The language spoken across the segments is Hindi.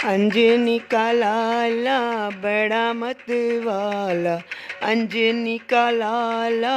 अंजनी का लाला बड़ा मत वाला, अंजनी का लाला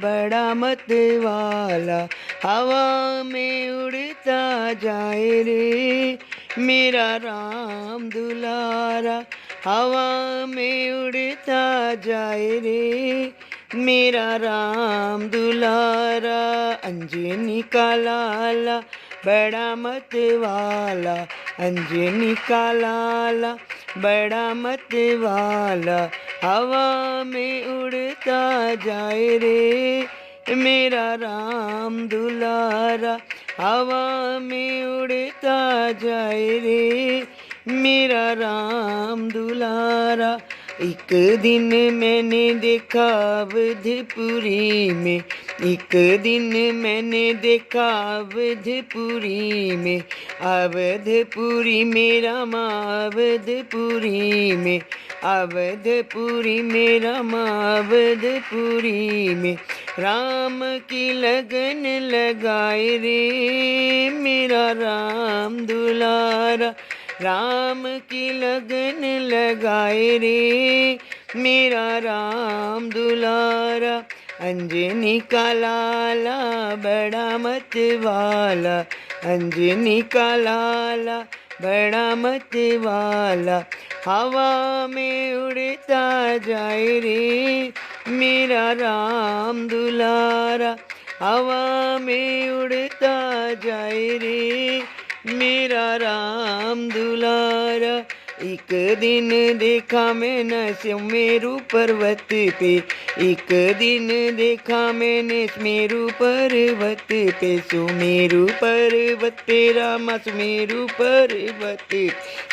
बड़ा मत वाला, हवा में उड़ता जाए रे मेरा राम दुलारा, हवा में उड़ता जाए रे मेरा राम दुलारा। अंजनी का लाला बड़ा मत वाला, अंजनी का लाला बड़ा मत वाला, हवा में उड़ता जाए रे मेरा राम दुलारा, हवा में उड़ता जाए रे मेरा राम दुलारा। एक दिन मैंने देखा अवधपुरी में, एक दिन मैंने देखा अवधपुरी में, अवधपुरी मेरा माँ अवधपुरी में, अवधपुरी मेरा माँ अवधपुरी में, राम की लगन लगाए रे मेरा राम दुलारा, राम की लगन लगाए रे मेरा राम दुलारा। अंजनी का लाला बड़ा मत वाला, अंजनी का लाला बड़ा मत वाला, हवा में उड़ता जाए रे मेरा राम दुलारा, हवा में उड़ता जाए रे मेरा राम दुलारा। एक दिन देखा मैंने सुमेरु पर्वत पे, एक दिन देखा मैंने सुमेरु पर्वत पे, सुमेरु पर्वत पे रामा सुमेरु पर्वत,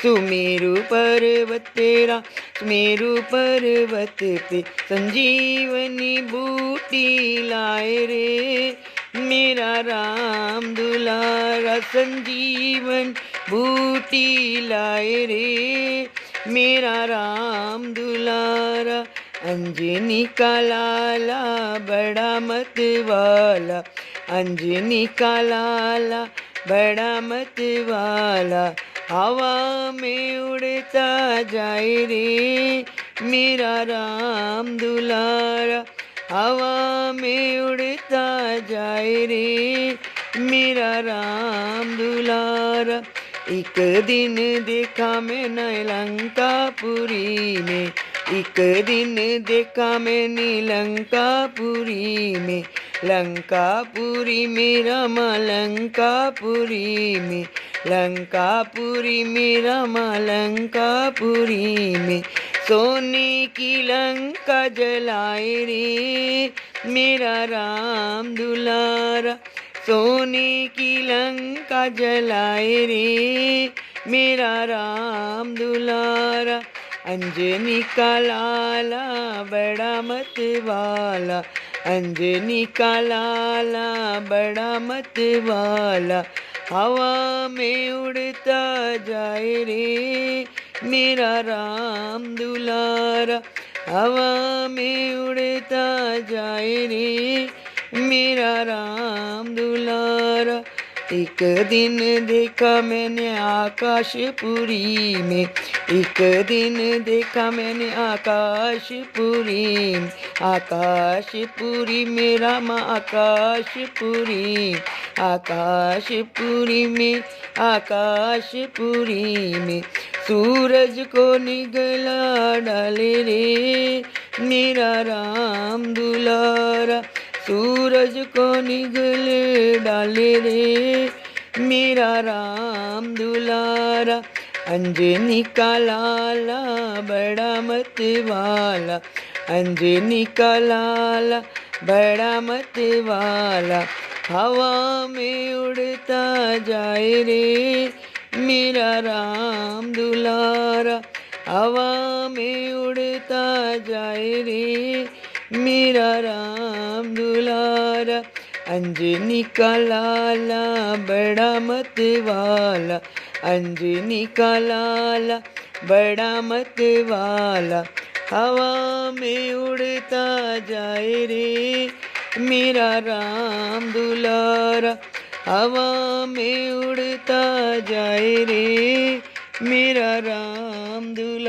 सुमेरु पर्वत तेरा सुमेरु पर्वत पे, संजीवनी बूटी लाए रे मेरा राम दुलारा, संजीवन बूटी लाए रे मेरा राम दुलारा। अंजनी का लाला बड़ा मत वाला, अंजनी का लाला बड़ा मत वाला, हवा में उड़ता जाए रे मेरा राम दुलारा, हवा में उड़ता जाए रे मेरा राम दुलारा। एक दिन देखा मैंने लंकापुरी में, एक दिन देखा मैंने लंकापुरी में, लंकापुरी मेरा माँ लंकापुरी में, लंकापुरी मेरा माँ लंकापुरी में, सोने की लंका जलाए रे मेरा राम दुलारा, सोने की लंका जलाए रे मेरा राम दुलारा। अंजनी का लाला बड़ा मत वाला, अंजनी का लाला बड़ा मत वाला, हवा में उड़ता जाए रे मेरा राम दुलारा, हवा में उड़ता जाए रे मेरा राम दुलारा। एक दिन देखा मैंने आकाशपुरी में, एक दिन देखा मैंने आकाशपुरी, आकाशपुरी मेरा माँ आकाशपुरी, आकाशपुरी में, आकाशपुरी में, सूरज को निगला डाले रे मेरा राम दुलारा, सूरज को निगल डाले रे मेरा राम दुलारा। अंजनी का लाला बड़ा मत वाला, अंजनी का लाला बड़ा मत वाला, हवा में उड़ता जाए रे मेरा राम दुलारा, हवा में उड़ता जाए रे मेरा राम दुलारा। अंजनी का लाला बड़ा मत वाला, अंजनी का लाला बड़ा मत वाला, हवा में उड़ता जाए रे मेरा राम दुलारा, हवा में उड़ता जाए रे मेरा राम दुलारा।